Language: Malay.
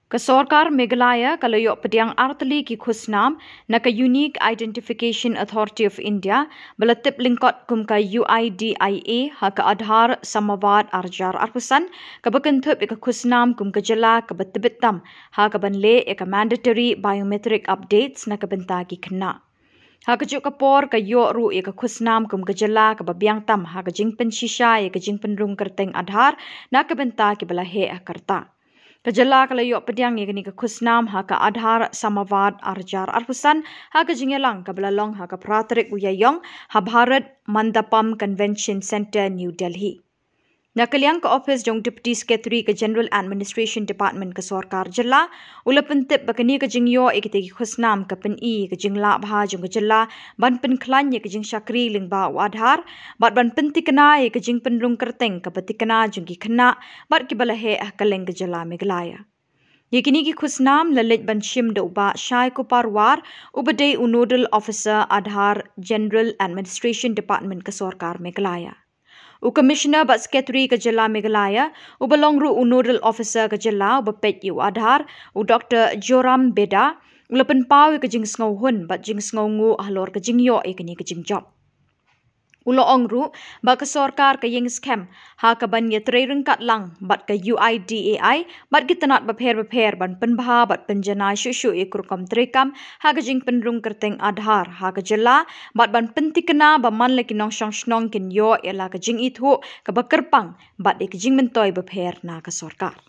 Kesorkar Meghalaya kalayok pediang arteli ki khusnam naka Unique Identification Authority of India belatip lingkot kum ka UIDIA haka Aadhaar Samavad Arjar Arpusan kabakentup ika khusnam kum ka jela kabatibitam haka banle ika mandatory biometric updates naka benta ki kena. Haka juk kapor ka yok ru ika khusnam kum ka jela kababiang tam haka jingpen shisha ika jingpen rung kerteng Aadhaar naka benta ki balahe akarta. Kejala kalayok pediang yakni ke khusnam haka Aadhaar Samavad Arjar Arpusan haka jingelang ka belalong haka Pratarik Uyayong ha Bharat Mandapam Convention Center New Delhi. Nakaliang ke office jong Deputy Secretary ke General Administration Department ke Sorkar Jela ula pentip bakani ke jingyo ikiti khusnam ke peni ke jingla bha jong ke jela ban pen klan ye ke jing syakri lingba Aadhaar bat ban penti kena ye ke jing penrung kerteng ke peti kena jong ki kena bat ki balahe kaleng ke jela Meghalaya. Yakini ki khusnam lalit ban shim de uba Shai Kuparwar ubadai Nodal Officer Aadhaar General Administration Department ke Sorkar Meghalaya. Commissioner bat Secretary ke Jela Meghalaya, ubalongru Nodal Officer ke Jela, ubapet yu Aadhaar, Dr. Joram Beda, ulapan pau ke jing sngau hun bat jing sngau ngu halor ke jing yo ikani ke jing job. Ulo ongru bat ke Sorkar ke ying scam ha ke ban ye trereng kat lang bat ke UIDAI bat gitanat bapher ban penbha bat penjana shushu ikurkam trekam ha ke jing penrung kerteng Aadhaar ha ke Jela bat ban penti kena ba man leki nong shong shnong kin yo ela ke jing ithu ke bakerpang bat ke jing mentoi bapher na ke Sorkar.